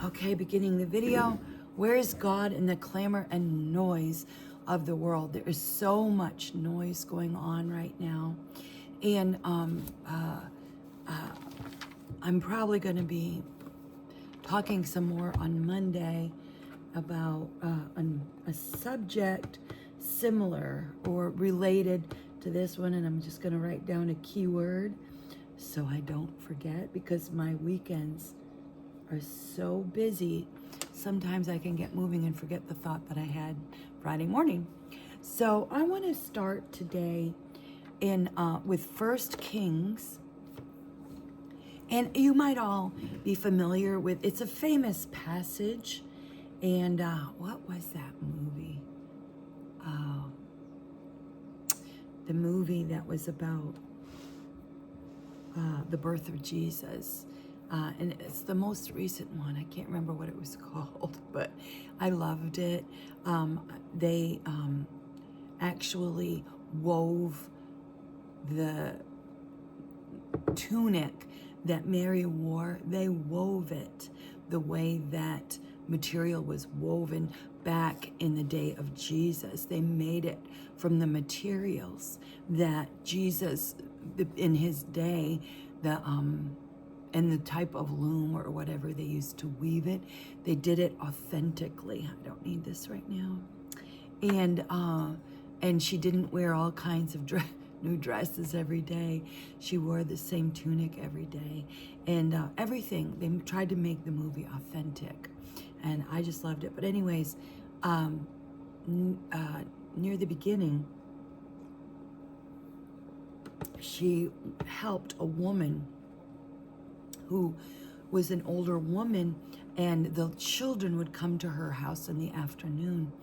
Okay, beginning the video. Where is God in the clamor and noise of the world? There is so much noise going on right now. And I'm probably going to be talking some more on Monday about a subject similar or related to this one. And I'm just going to write down a keyword so I don't forget, because my weekends are so busy. Sometimes I can get moving and forget the thought that I had Friday morning. So I want to start today in with 1 Kings. And you might all be familiar with, it's a famous passage. And what was that movie? The movie that was about the birth of Jesus. And it's the most recent one. I can't remember what it was called, but I loved it. They actually wove the tunic that Mary wore. They wove it the way that material was woven back in the day of Jesus. They made it from the materials that Jesus, in his day, and the type of loom or whatever they used to weave it, they did it authentically. I don't need this right now. And she didn't wear all kinds of new dresses every day. She wore the same tunic every day, and everything. They tried to make the movie authentic, and I just loved it. But anyways, near the beginning, she helped a woman who was an older woman, and the children would come to her house in the afternoon,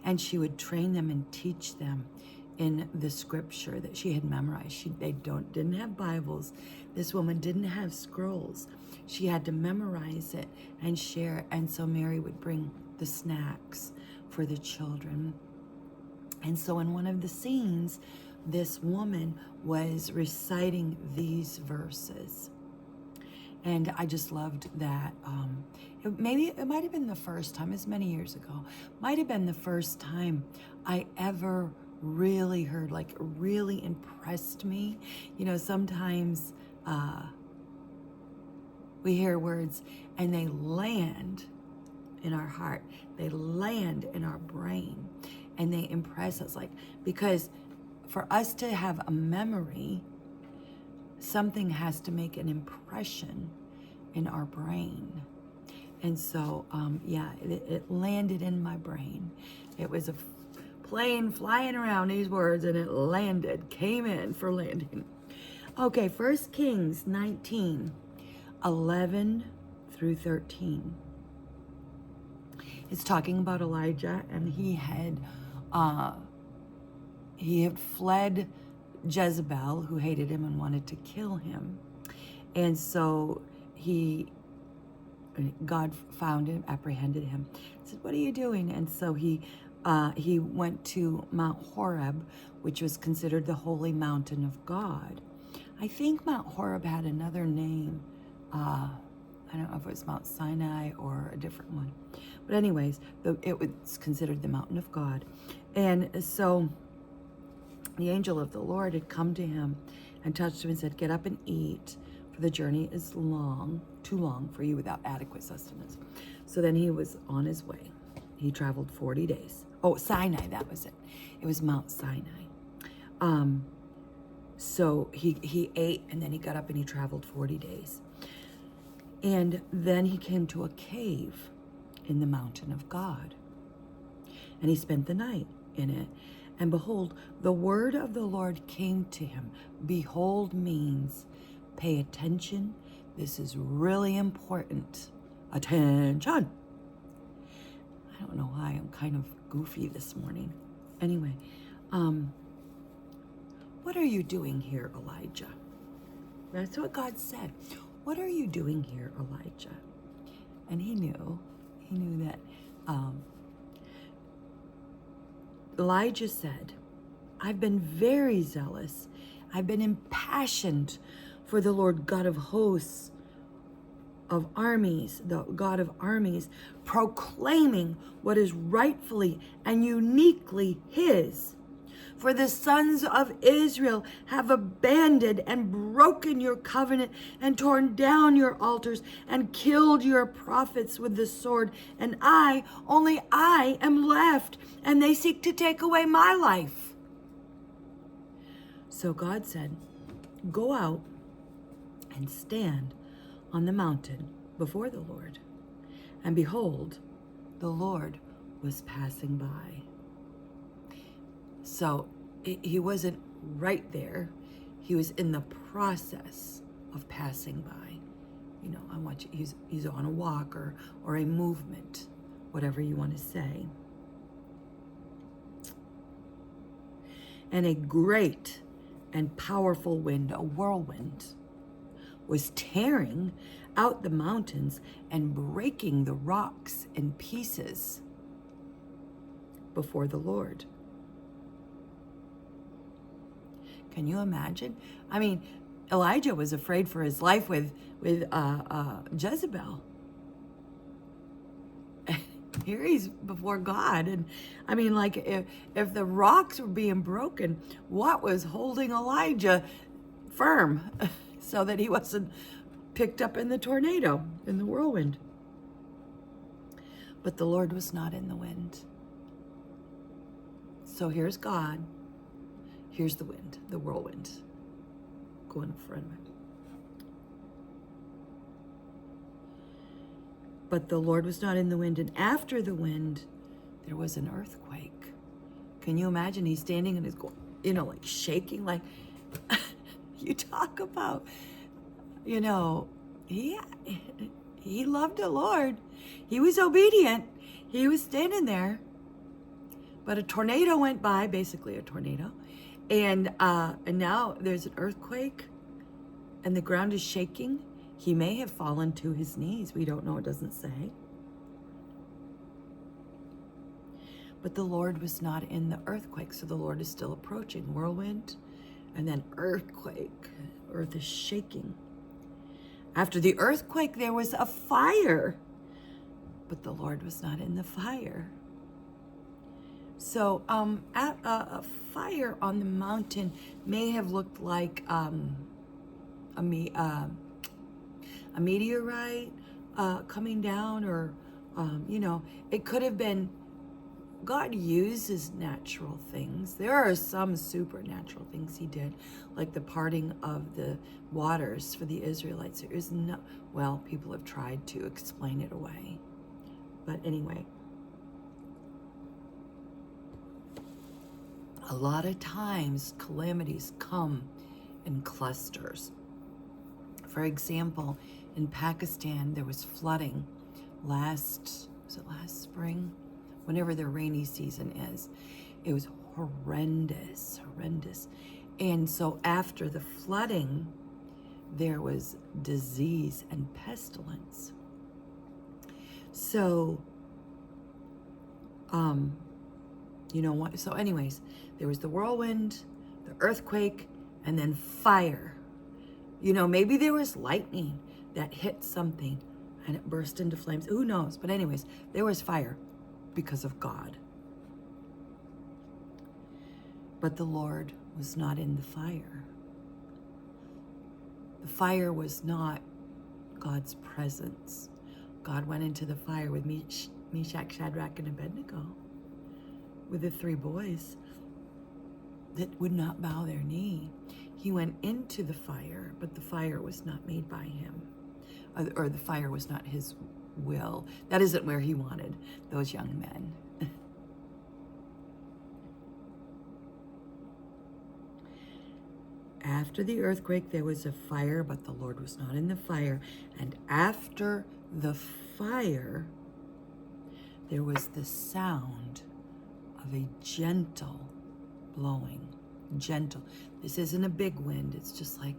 and she would train them and teach them in the scripture that she had memorized. They didn't have Bibles. This woman didn't have scrolls. She had to memorize it and share. And so Mary would bring the snacks for the children. And so in one of the scenes, this woman was reciting these verses. And I just loved that. It might have been the first time, it's many years ago, might have been the first time I ever really heard, like really impressed me. You know, sometimes we hear words and they land in our heart, they land in our brain, and they impress us, like, because for us to have a memory, something has to make an impression in our brain. And so, it landed in my brain. It was a plane flying around these words, and it landed, came in for landing. Okay, 1 Kings 19, 11 through 13. It's talking about Elijah, and he had fled Jezebel, who hated him and wanted to kill him. And so God found him, apprehended him, said, "What are you doing?" And so he went to Mount Horeb, which was considered the holy mountain of God. I think Mount Horeb had another name. I don't know if it was Mount Sinai or a different one. But anyways, it was considered the mountain of God. And so the angel of the Lord had come to him and touched him and said, "Get up and eat, for the journey is too long for you without adequate sustenance." So then he was on his way. He traveled 40 days. Oh, Sinai, that was it. It was Mount Sinai. So he ate, and then he got up and he traveled 40 days. And then he came to a cave in the mountain of God. And he spent the night in it. And behold, the word of the Lord came to him. Behold means pay attention. This is really important. Attention. I don't know why, I'm kind of goofy this morning. Anyway, what are you doing here, Elijah? That's what God said. What are you doing here, Elijah? And he knew that Elijah said, "I've been very zealous. I've been impassioned for the Lord God of hosts. of armies, the God of armies, proclaiming what is rightfully and uniquely his. For the sons of Israel have abandoned and broken your covenant and torn down your altars and killed your prophets with the sword. And I, only I am left, and they seek to take away my life. So God said, go out and stand on the mountain before the Lord. And behold, the Lord was passing by. So he wasn't right there. He was in the process of passing by. You know, I want you, he's on a walk or a movement, whatever you want to say. And a great and powerful wind, a whirlwind, was tearing out the mountains and breaking the rocks in pieces before the Lord. Can you imagine? I mean, Elijah was afraid for his life with Jezebel. Here he's before God. And I mean, like, if the rocks were being broken, what was holding Elijah firm so that he wasn't picked up in the tornado, in the whirlwind? But the Lord was not in the wind. So here's God. Here's the wind, the whirlwind, going in front of him. But the Lord was not in the wind, and after the wind, there was an earthquake. Can you imagine? He's standing and he's going, you know, like shaking, like, you talk about, you know, he loved the Lord. He was obedient. He was standing there. But a tornado went by, basically a tornado. And now there's an earthquake and the ground is shaking. He may have fallen to his knees. We don't know. It doesn't say. But the Lord was not in the earthquake. So the Lord is still approaching. Whirlwind and then earthquake. Earth is shaking. After the earthquake, there was a fire. But the Lord was not in the fire. So a fire on the mountain may have looked like a meteorite coming down, or, you know, it could have been. God uses natural things. There are some supernatural things he did, like the parting of the waters for the Israelites. There is no, well, people have tried to explain it away. But anyway, a lot of times calamities come in clusters. For example, in Pakistan, there was flooding last spring? Whenever the rainy season is. It was horrendous. And so after the flooding, there was disease and pestilence. So, you know what? So anyways, there was the whirlwind, the earthquake, and then fire. You know, maybe there was lightning that hit something and it burst into flames. Who knows? But anyways, there was fire because of God. But the Lord was not in the fire. The fire was not God's presence. God went into the fire with Meshach, Shadrach, and Abednego, with the three boys that would not bow their knee. He went into the fire, but the fire was not made by him, or the fire was not his will. That isn't where he wanted those young men. After the earthquake, there was a fire, but the Lord was not in the fire. And after the fire, there was the sound of a gentle blowing. Gentle. This isn't a big wind. It's just like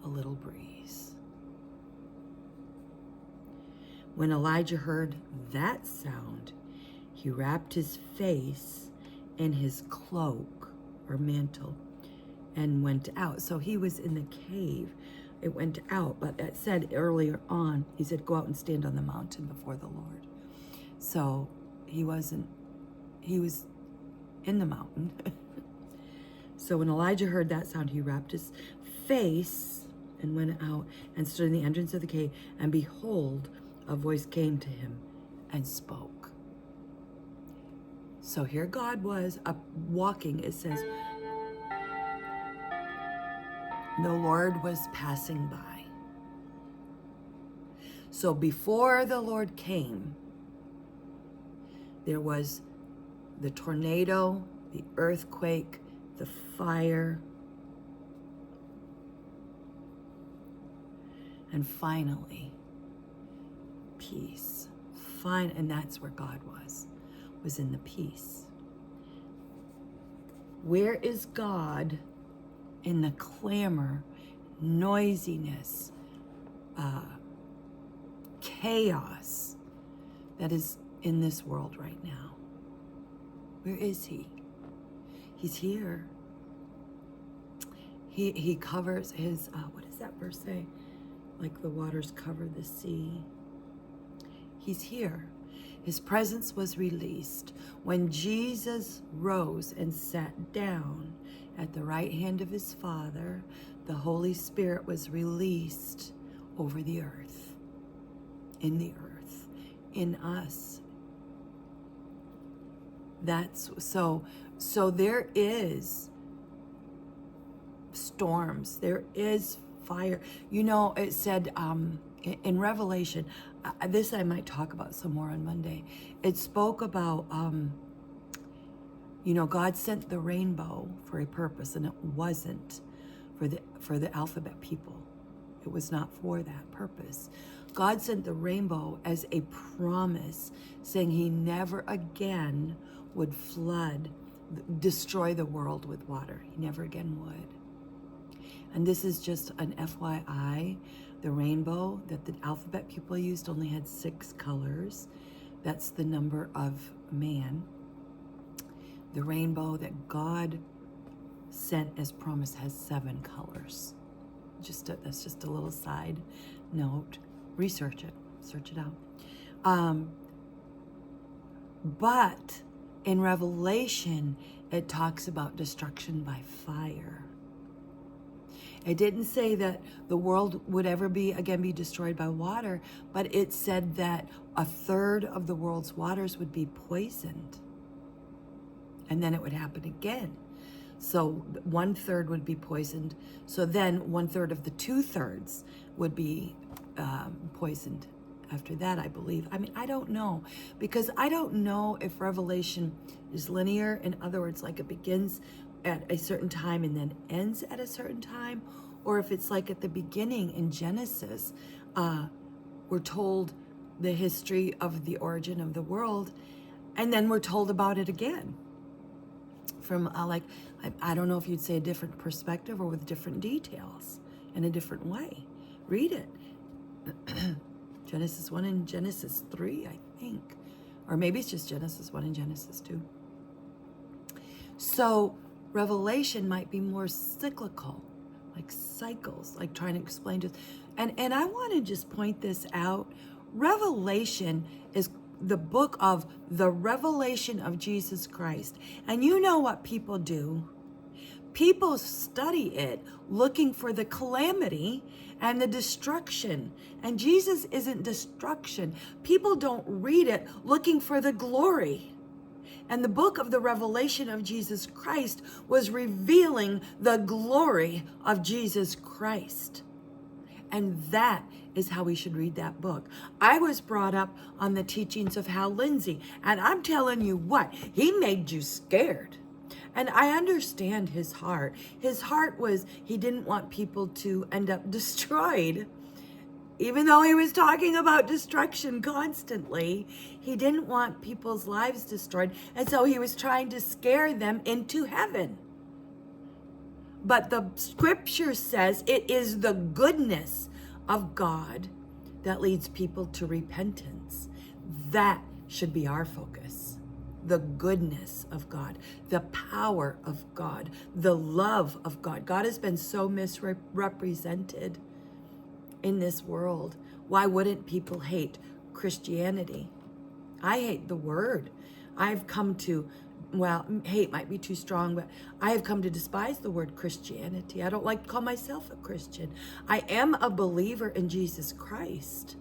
a little breeze. When Elijah heard that sound, he wrapped his face in his cloak or mantle and went out. So he was in the cave it went out, but it said earlier on, he said, go out and stand on the mountain before the Lord. So he was in the mountain. So when Elijah heard that sound, he wrapped his face and went out and stood in the entrance of the cave. And behold, a voice came to him and spoke. So here God was walking, it says, the Lord was passing by. So before the Lord came, there was the tornado, the earthquake, the fire, and finally, peace. And that's where God was in the peace. Where is God in the clamor, noisiness, chaos that is in this world right now? Where is he? He's here. He covers his, what does that verse say? Like the waters cover the sea. He's here. His presence was released. When Jesus rose and sat down at the right hand of his Father, the Holy Spirit was released over the earth, in the earth, in us. That's so there is storms, there is fire. You know, it said in Revelation, this I might talk about some more on Monday. It spoke about, God sent the rainbow for a purpose, and it wasn't for the alphabet people. It was not for that purpose. God sent the rainbow as a promise, saying he never again would destroy the world with water. He never again would. And this is just an FYI. The rainbow that the alphabet people used only had 6 colors. That's the number of man. The rainbow that God sent as promise has 7 colors. That's just a little side note. Research it. Search it out. But in Revelation, it talks about destruction by fire. It didn't say that the world would ever be destroyed by water, but it said that 1/3 of the world's waters would be poisoned. And then it would happen again. So 1/3 would be poisoned. So then 1/3 of the 2/3 would be poisoned after that, I believe. I mean, I don't know, because I don't know if Revelation is linear. In other words, like it begins at a certain time and then ends at a certain time, or if it's like at the beginning in Genesis, we're told the history of the origin of the world, and then we're told about it again from I don't know if you'd say a different perspective or with different details in a different way. Read it. Genesis 1 and Genesis 3, I think. Or maybe it's just Genesis 1 and Genesis 2. So Revelation might be more cyclical, like cycles, like trying to explain to us. And I want to just point this out. Revelation is the book of the revelation of Jesus Christ. And you know what people do? People study it looking for the calamity and the destruction. And Jesus isn't destruction. People don't read it looking for the glory. And the book of the revelation of Jesus Christ was revealing the glory of Jesus Christ. And that is how we should read that book. I was brought up on the teachings of Hal Lindsey, and I'm telling you what, he made you scared. And I understand his heart. His heart was he didn't want people to end up destroyed. Even though he was talking about destruction constantly, he didn't want people's lives destroyed. And so he was trying to scare them into heaven. But the scripture says it is the goodness of God that leads people to repentance. That should be our focus. The goodness of God, the power of God, the love of God. God has been so misrepresented in this world. Why wouldn't people hate Christianity? I hate the word. I've come to, well, hate might be too strong, but I have come to despise the word Christianity. I don't like to call myself a Christian. I am a believer in Jesus Christ.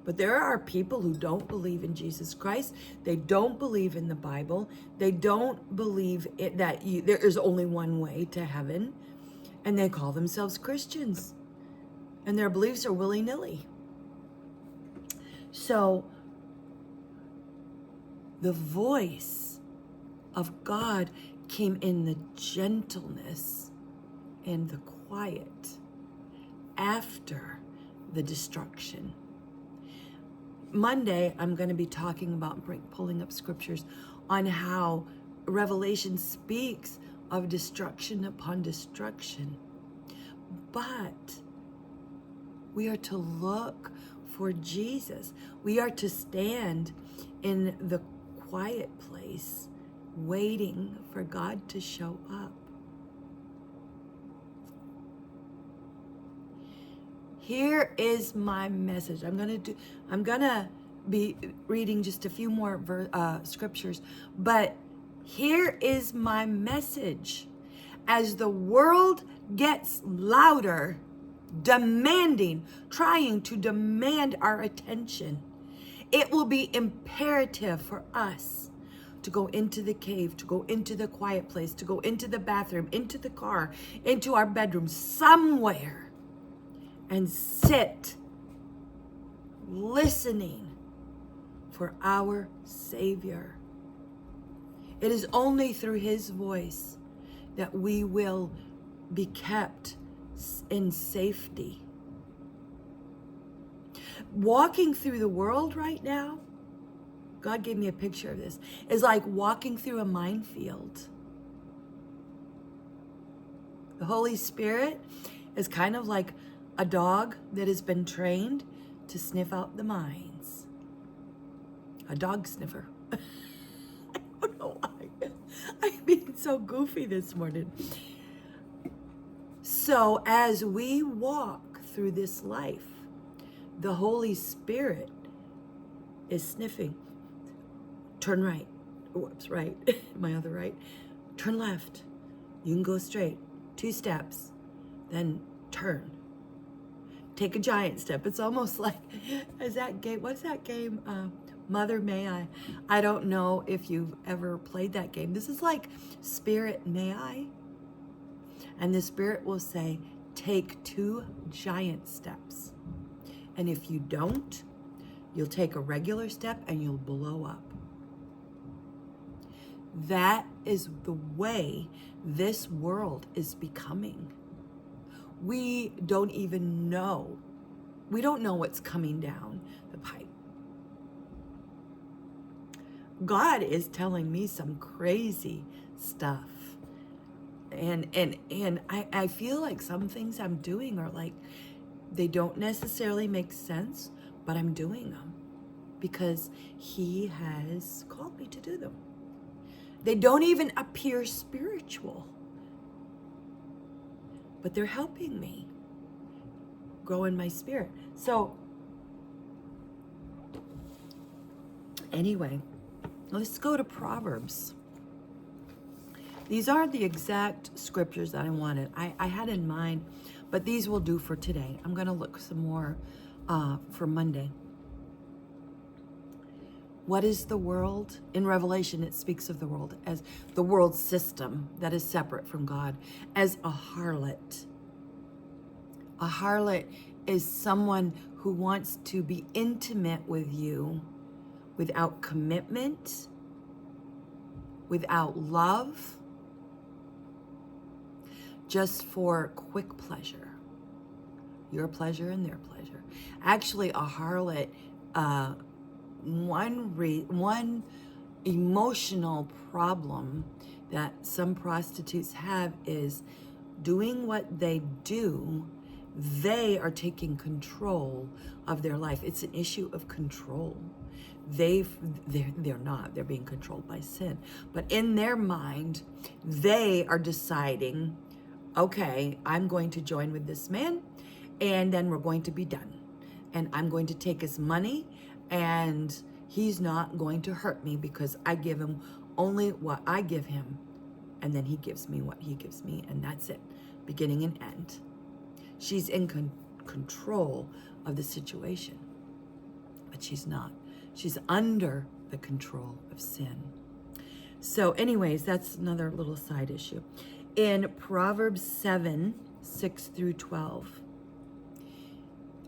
But there are people who don't believe in Jesus Christ. They don't believe in the Bible. They don't believe that there is only one way to heaven. And they call themselves Christians. And their beliefs are willy-nilly. So the voice of God came in the gentleness and the quiet after the destruction. Monday, I'm going to be talking about pulling up scriptures on how Revelation speaks of destruction upon destruction. But we are to look for Jesus. We are to stand in the quiet place, waiting for God to show up. Here is my message. I'm gonna be reading just a few more scriptures, but here is my message. As the world gets louder, trying to demand our attention, it will be imperative for us to go into the cave, to go into the quiet place, to go into the bathroom, into the car, into our bedroom, somewhere, and sit listening for our Savior. It is only through his voice that we will be kept in safety. Walking through the world right now, God gave me a picture of this, is like walking through a minefield. The Holy Spirit is kind of like a dog that has been trained to sniff out the mines. A dog sniffer. I don't know why. I'm being so goofy this morning. So as we walk through this life, the Holy Spirit is sniffing. Turn right. Whoops, right. My other right. Turn left. You can go straight. 2 steps. Then turn. Take a giant step. It's almost like, what's that game? Mother May I? I don't know if you've ever played that game. This is like Spirit May I? And the Spirit will say, take 2 giant steps. And if you don't, you'll take a regular step and you'll blow up. That is the way this world is becoming. We don't even know. We don't know what's coming down the pipe. God is telling me some crazy stuff. And I feel like some things I'm doing are like, they don't necessarily make sense, but I'm doing them because he has called me to do them. They don't even appear spiritual, but they're helping me grow in my spirit. So anyway, let's go to Proverbs. These are the exact scriptures that I wanted. I had in mind, but these will do for today. I'm going to look some more for Monday. What is the world? In Revelation, it speaks of the world as the world system that is separate from God, as a harlot. A harlot is someone who wants to be intimate with you without commitment, without love, just for quick pleasure. Your pleasure and their pleasure. Actually, a harlot, one emotional problem that some prostitutes have is doing what they do, they are taking control of their life. It's an issue of control. They're not. They're being controlled by sin. But in their mind, they are deciding, okay, I'm going to join with this man, and then we're going to be done. And I'm going to take his money, and he's not going to hurt me because I give him only what I give him, and then he gives me what he gives me, and that's it, beginning and end. She's in control of the situation, but she's not. She's under the control of sin. So anyways, that's another little side issue. In Proverbs 7, 6 through 12,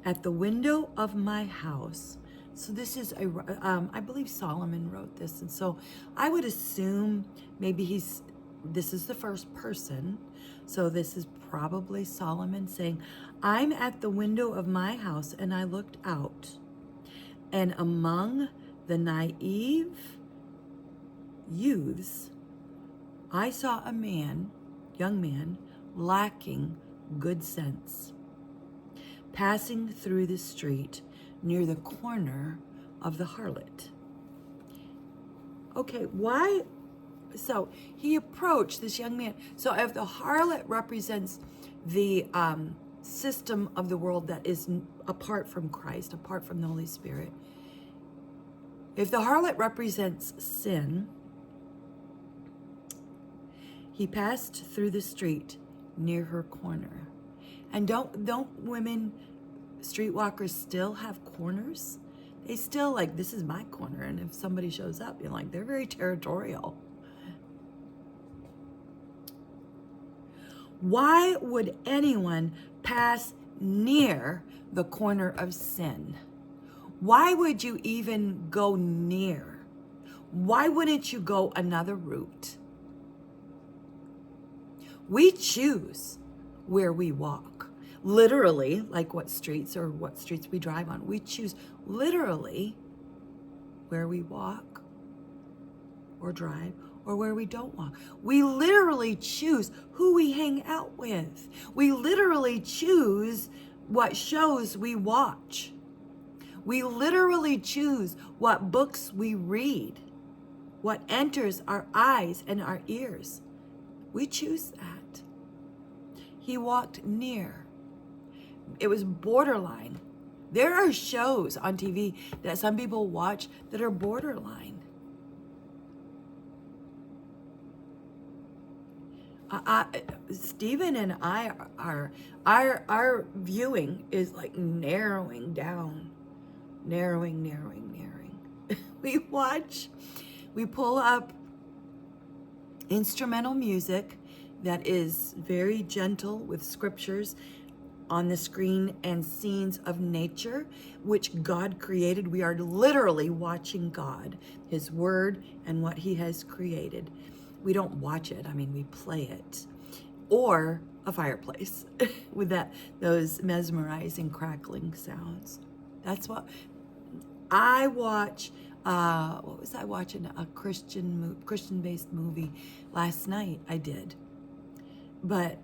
at the window of my house, so this is, I believe Solomon wrote this, and so I would assume maybe this is the first person, so this is probably Solomon saying, I'm at the window of my house and I looked out, and among the naive youths, I saw a young man, lacking good sense, passing through the street near the corner of the harlot. Okay, why? So he approached this young man. So if the harlot represents the system of the world that is apart from Christ, apart from the Holy Spirit, if the harlot represents sin, he passed through the street near her corner. And don't women, streetwalkers, still have corners? They still like, this is my corner, and if somebody shows up, you're like, they're very territorial. Why would anyone pass near the corner of sin? Why would you even go near? Why wouldn't you go another route? We choose where we walk. Literally, like what streets we drive on. We choose literally where we walk or drive or where we don't walk. We literally choose who we hang out with. We literally choose what shows we watch. We literally choose what books we read, what enters our eyes and our ears. We choose that. He walked near. It was borderline. There are shows on TV that some people watch that are borderline. Stephen and I our viewing is like narrowing down, narrowing. We pull up instrumental music that is very gentle with scriptures on the screen and scenes of nature, which God created. We are literally watching God, His Word, and what He has created. We don't watch it, we play it. Or a fireplace with those mesmerizing crackling sounds. That's what I watch. What was I watching? A Christian-based movie last night. I did. But,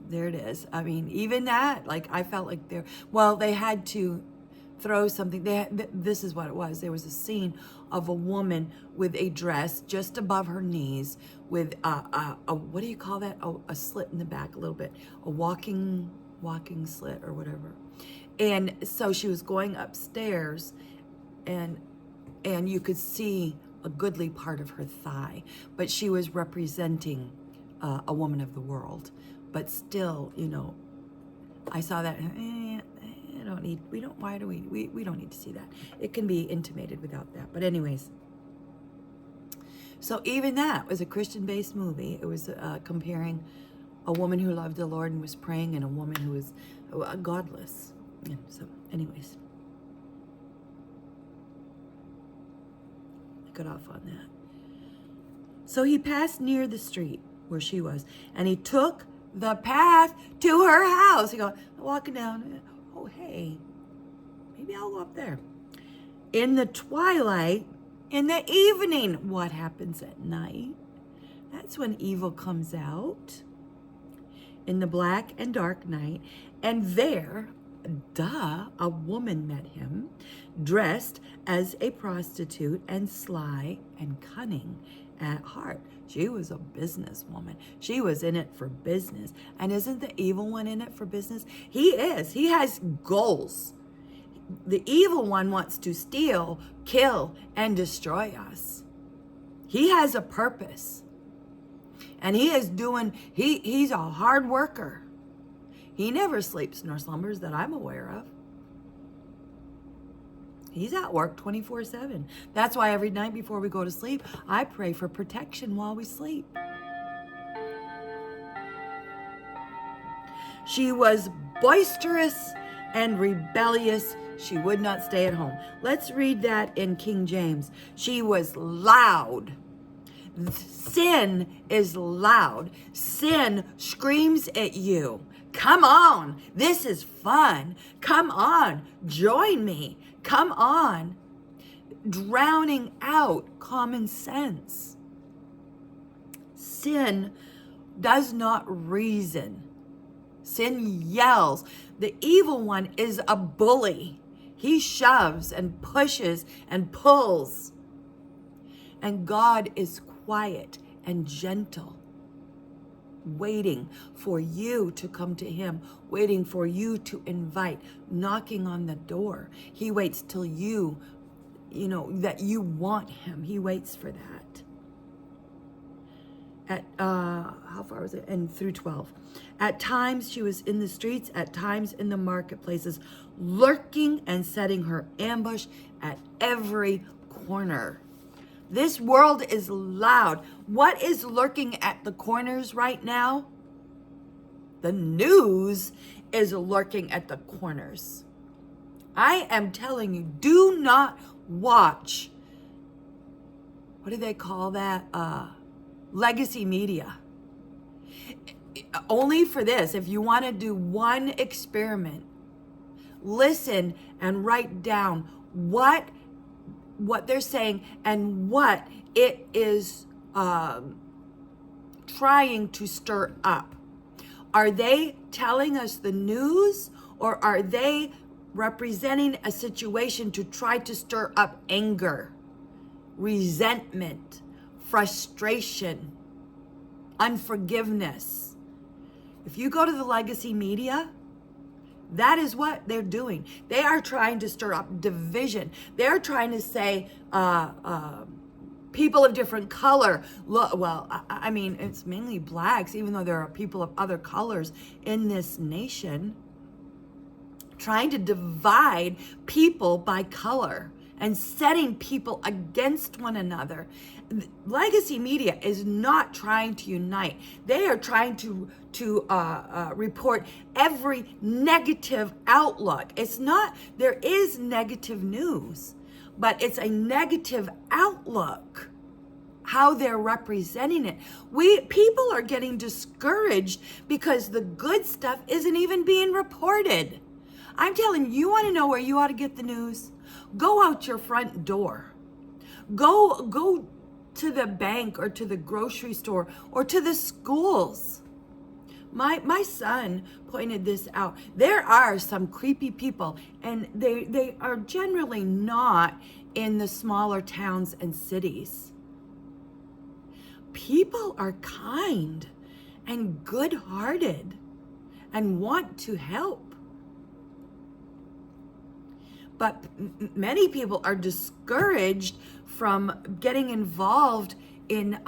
there it is. Even that, I felt like they had to throw something. This is what it was. There was a scene of a woman with a dress just above her knees with a what do you call that? A slit in the back a little bit. A walking slit or whatever. And so she was going upstairs and you could see a goodly part of her thigh, but she was representing a woman of the world. But still, I saw that. We don't need to see that. It can be intimated without that. But anyways, so even that was a Christian-based movie. It was comparing a woman who loved the Lord and was praying and a woman who was godless. Yeah, so anyways, I got off on that. So he passed near the street where she was, and he took the path to her house. He goes, walking down, oh, hey, maybe I'll go up there. In the twilight, in the evening, what happens at night? That's when evil comes out. In the black and dark night, and there, a woman met him, dressed as a prostitute and sly and cunning at heart. She was a businesswoman. She was in it for business. And isn't the evil one in it for business? He is. He has goals. The evil one wants to steal, kill, and destroy us. He has a purpose. And he's a hard worker. He never sleeps nor slumbers that I'm aware of. He's at work 24/7. That's why every night before we go to sleep, I pray for protection while we sleep. She was boisterous and rebellious. She would not stay at home. Let's read that in King James. She was loud. Sin is loud. Sin screams at you. Come on, this is fun. Come on, join me. Come on. Drowning out common sense. Sin does not reason. Sin yells. The evil one is a bully. He shoves and pushes and pulls. And God is quiet and gentle, waiting for you to come to him, waiting for you to invite, knocking on the door. He waits till that you want him. He waits for that. At, how far was it? And through 12. At times she was in the streets, at times in the marketplaces, lurking and setting her ambush at every corner. This world is loud. What is lurking at the corners right now? The news is lurking at the corners. I am telling you, do not watch. What do they call that? Legacy media. Only for this, if you want to do one experiment, listen and write down what they're saying and what it is trying to stir up. Are they telling us the news, or are they representing a situation to try to stir up anger, resentment, frustration, unforgiveness? If you go to the legacy media, that is what they're doing. They are trying to stir up division. They're trying to say people of different color. Well, I mean, it's mainly blacks, even though there are people of other colors in this nation, trying to divide people by color and setting people against one another. Legacy media is not trying to unite. They are trying to report every negative outlook. It's not, there is negative news, but it's a negative outlook, how they're representing it. People are getting discouraged because the good stuff isn't even being reported. I'm telling you, you want to know where you ought to get the news? Go out your front door. Go to the bank or to the grocery store or to the schools. My son pointed this out. There are some creepy people, and they are generally not in the smaller towns and cities. People are kind and good-hearted and want to help. But many people are discouraged from getting involved in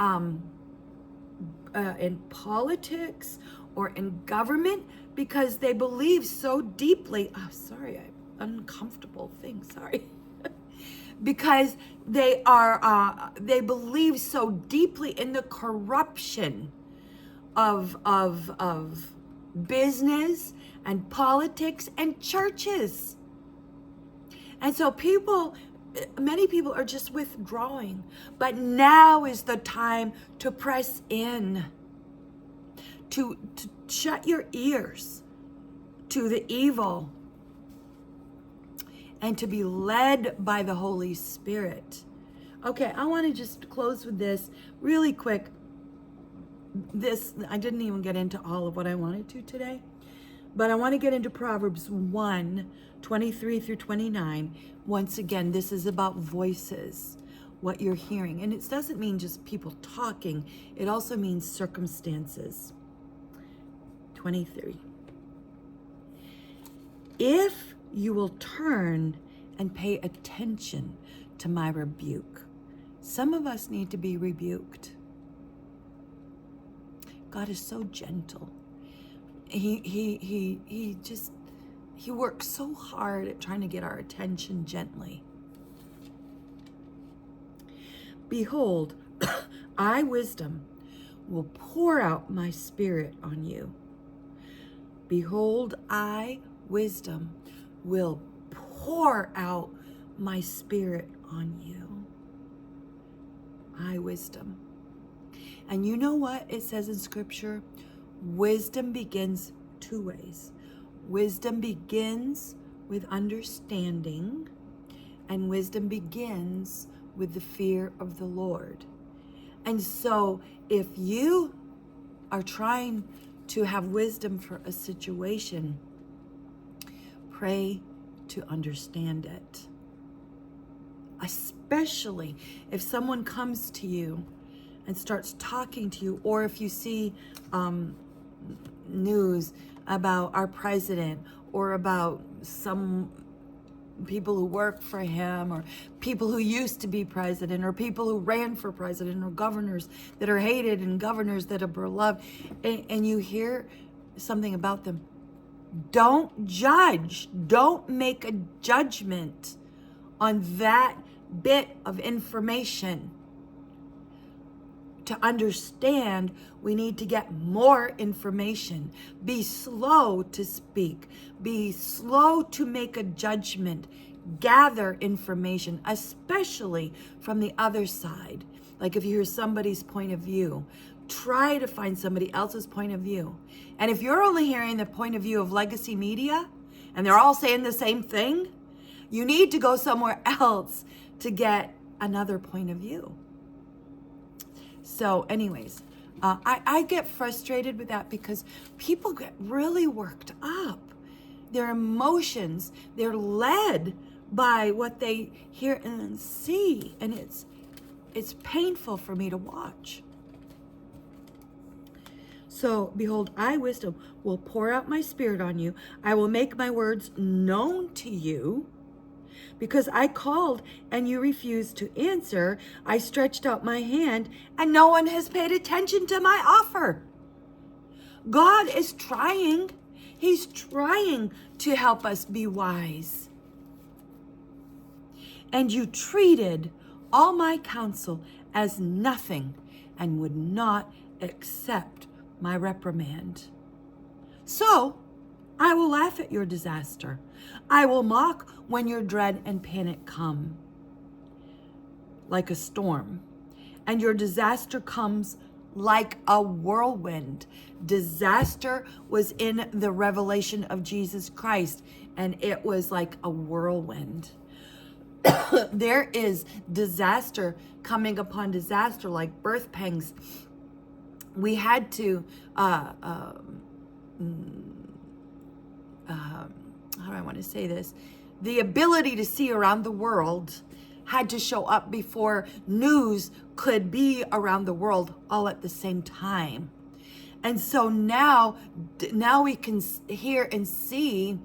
politics or in government because they believe so deeply. Oh, sorry, uncomfortable thing. Sorry, because they believe so deeply in the corruption of business and politics and churches. And so many people are just withdrawing. But now is the time to press in, to shut your ears to the evil, and to be led by the Holy Spirit. Okay, I want to just close with this really quick. I didn't even get into all of what I wanted to today, but I want to get into Proverbs 1:23 through 29. Once again, this is about voices. what you're hearing. And it doesn't mean just people talking. It also means circumstances. 23. If you will turn and pay attention to my rebuke. Some of us need to be rebuked. God is so gentle. He works so hard at trying to get our attention gently. Behold, I, wisdom, will pour out my spirit on you. Behold, I, wisdom, will pour out my spirit on you. I, wisdom. And you know what it says in Scripture? Wisdom begins two ways. Wisdom begins with understanding, and wisdom begins with the fear of the Lord. And so if you are trying to have wisdom for a situation, pray to understand it. Especially if someone comes to you and starts talking to you, or if you see news about our president, or about some people who work for him, or people who used to be president, or people who ran for president, or governors that are hated and governors that are beloved, and you hear something about them, don't judge. Don't make a judgment on that bit of information. To understand, we need to get more information. Be slow to speak. Be slow to make a judgment. Gather information, especially from the other side. Like if you hear somebody's point of view, try to find somebody else's point of view. And if you're only hearing the point of view of legacy media, and they're all saying the same thing, you need to go somewhere else to get another point of view. So anyways, I get frustrated with that because people get really worked up. Their emotions, they're led by what they hear and see. And it's painful for me to watch. So behold, I, wisdom, will pour out my spirit on you. I will make my words known to you. Because I called and you refused to answer, I stretched out my hand and no one has paid attention to my offer. God is trying. He's trying to help us be wise. And you treated all my counsel as nothing and would not accept my reprimand. So I will laugh at your disaster. I will mock when your dread and panic come like a storm, and your disaster comes like a whirlwind. Disaster was in the revelation of Jesus Christ, and it was like a whirlwind. There is disaster coming upon disaster, like birth pangs. We had to how do I want to say this? The ability to see around the world had to show up before news could be around the world all at the same time. And so now we can hear and see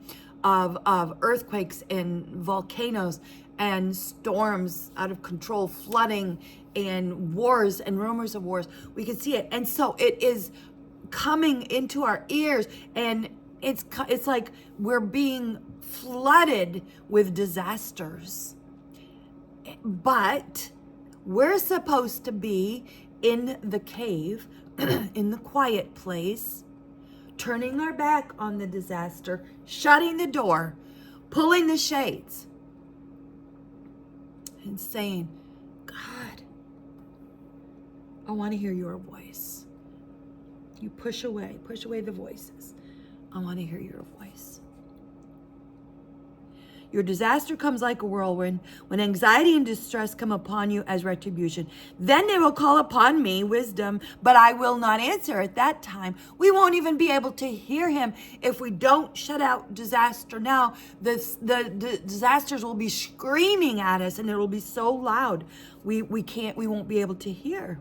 of earthquakes and volcanoes and storms out of control, flooding and wars and rumors of wars. We can see it. And so it is coming into our ears, and it's like we're being flooded with disasters. But we're supposed to be in the cave, in the quiet place, turning our back on the disaster, shutting the door, pulling the shades, and saying, God, I want to hear your voice. You push away the voices. I want to hear your voice. Your disaster comes like a whirlwind, when anxiety and distress come upon you as retribution. Then they will call upon me, wisdom, but I will not answer at that time. We won't even be able to hear him if we don't shut out disaster now. The disasters will be screaming at us, and it will be so loud we won't be able to hear.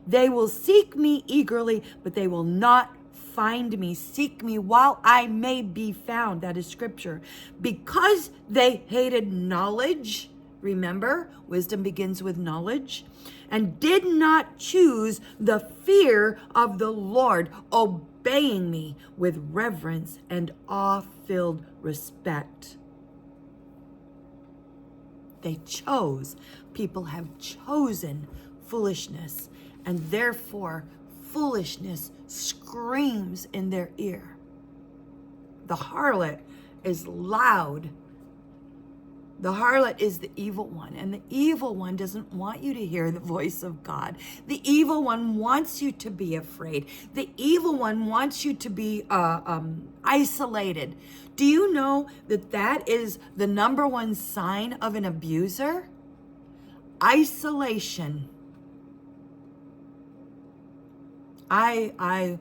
They will seek me eagerly, but they will not find me. Seek me while I may be found. That is scripture. Because they hated knowledge, remember, wisdom begins with knowledge, and did not choose the fear of the Lord, obeying me with reverence and awe-filled respect. They chose. People have chosen foolishness, and therefore foolishness screams in their ear. The harlot is loud. The harlot is the evil one, and the evil one doesn't want you to hear the voice of God. The evil one wants you to be afraid. The evil one wants you to be isolated. Do you know that that is the number one sign of an abuser? Isolation. I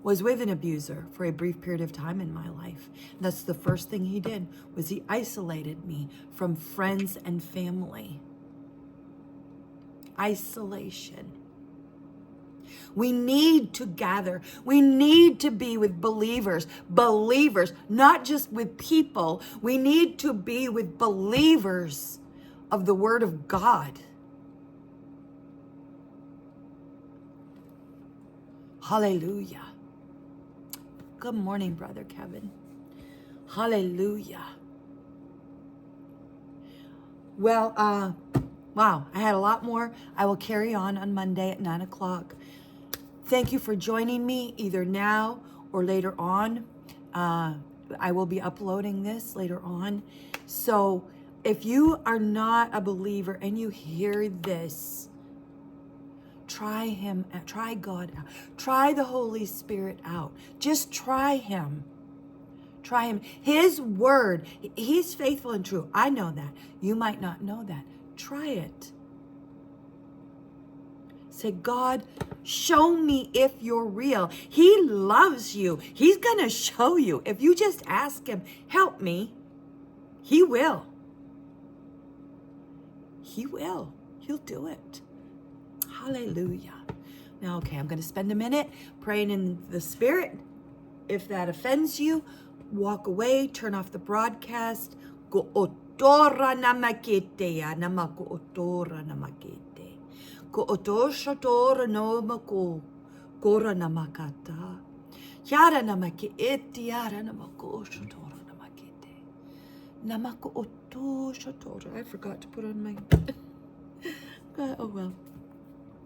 was with an abuser for a brief period of time in my life. That's the first thing he did, was he isolated me from friends and family. Isolation. We need to gather. We need to be with believers, not just with people. We need to be with believers of the Word of God. Hallelujah. Good morning, Brother Kevin. Hallelujah. Well, wow, I had a lot more. I will carry on Monday at 9 o'clock. Thank you for joining me either now or later on. I will be uploading this later on. So if you are not a believer and you hear this, try him, try God out. Try the Holy Spirit out. Just try him. Try him. His word, he's faithful and true. I know that. You might not know that. Try it. Say, God, show me if you're real. He loves you. He's going to show you. If you just ask him, help me, he will. He will. He'll do it. Hallelujah. Now, okay, I'm going to spend a minute praying in the Spirit. If that offends you, walk away, turn off the broadcast. Go otora namakete ya namako otora namakete. Ko otosha tora no mako kora namakata. Yara namake eti yara namako shotora namakete. Namako otosha tora. I forgot to put on my oh well.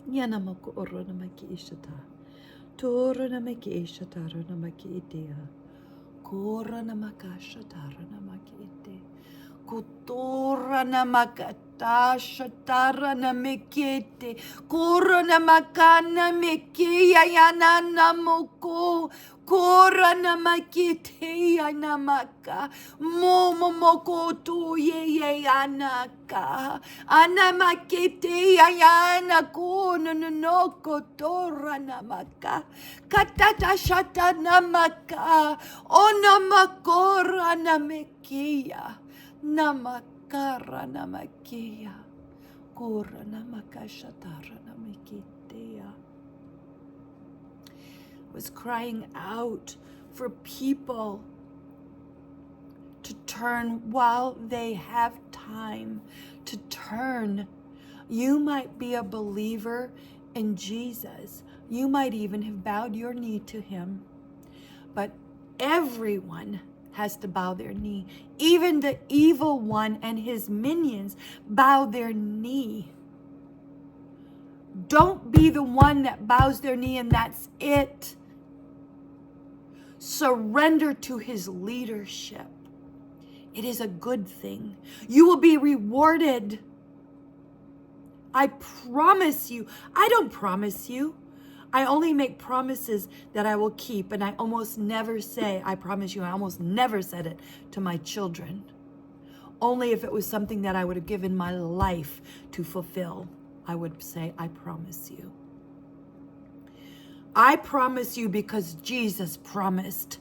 Yanamako oro namaki ishata. Tora namaki ishata namaki itea. Kora namakasha tara namaki ite. Kotora namakata shatara namekete. Kora namakana mekia yana namoko. Kora namakite yanamaka. Momomoko to ye anaka. Anamakite yana kono no kotora namaka. Katata shata namaka. Onamakora namekia. Namakara namakia. Kora namakashatara namakitea. Was crying out for people to turn while they have time to turn. You might be a believer in Jesus. You might even have bowed your knee to him. But everyone has to bow their knee. Even the evil one and his minions bow their knee. Don't be the one that bows their knee and that's it. Surrender to his leadership. It is a good thing. You will be rewarded. I promise you. I don't promise you. I only make promises that I will keep, and I almost never say, I promise you, I almost never said it to my children. Only if it was something that I would have given my life to fulfill, I would say, I promise you. I promise you because Jesus promised.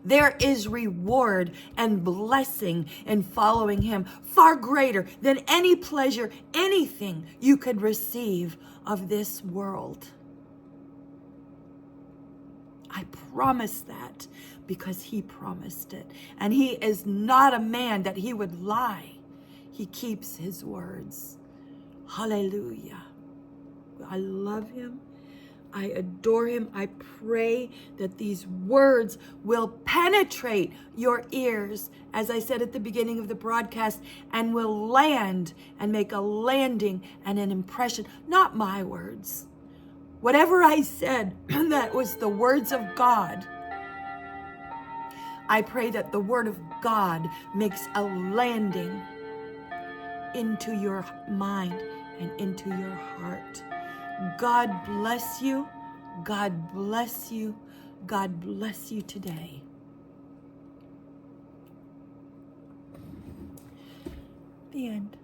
There is reward and blessing in following him, far greater than any pleasure, anything you could receive of this world. I promise that because he promised it. And he is not a man that he would lie. He keeps his words. Hallelujah. I love him. I adore him. I pray that these words will penetrate your ears, as I said at the beginning of the broadcast, and will land and make a landing and an impression. Not my words. Whatever I said, that was the words of God. I pray that the word of God makes a landing into your mind and into your heart. God bless you. God bless you. God bless you today. The end.